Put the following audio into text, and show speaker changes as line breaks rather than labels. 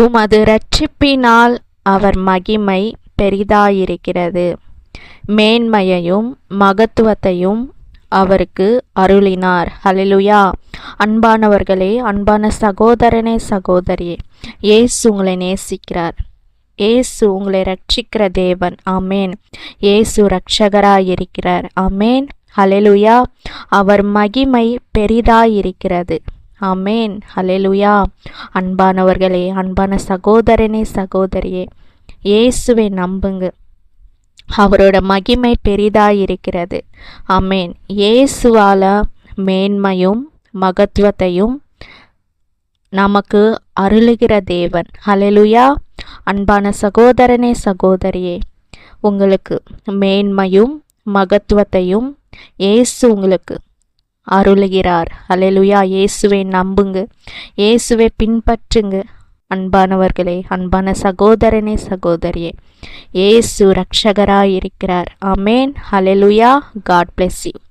உமது இரட்சிப்பினால் அவர் மகிமை பெரிதாயிருக்கிறது. மேன்மையையும் மகத்துவத்தையும் அவருக்கு அருளினார். ஹல்லேலூயா. அன்பானவர்களே, அன்பான சகோதரனே, சகோதரியே, இயேசு உங்களை நேசிக்கிறார். இயேசு உங்களை ரட்சிக்கிற தேவன். ஆமேன். இயேசு இரட்சகராயிருக்கிறார். ஆமேன். ஹல்லேலூயா. அவர் மகிமை பெரிதாயிருக்கிறது. ஆமேன். ஹல்லேலூயா. அன்பானவர்களே, அன்பான சகோதரனே, சகோதரியே, இயேசுவை நம்புங்க. அவரோட மகிமை பெரிதாயிருக்கிறது. ஆமேன். இயேசுவால மேன்மையும் மகத்துவத்தையும் நமக்கு அருளுகிற தேவன். ஹல்லேலூயா. அன்பான சகோதரனே, சகோதரியே, உங்களுக்கு மேன்மையும் மகத்துவத்தையும் இயேசு உங்களுக்கு அருளுகிறார். ஹல்லேலூயா. இயேசுவை நம்புங்க, இயேசுவை பின்பற்றுங்க. அன்பானவர்களே, அன்பான சகோதரனே, சகோதரியே, இயேசு இரட்சகராயிருக்கிறார். ஆமேன். ஹல்லேலூயா. God bless you.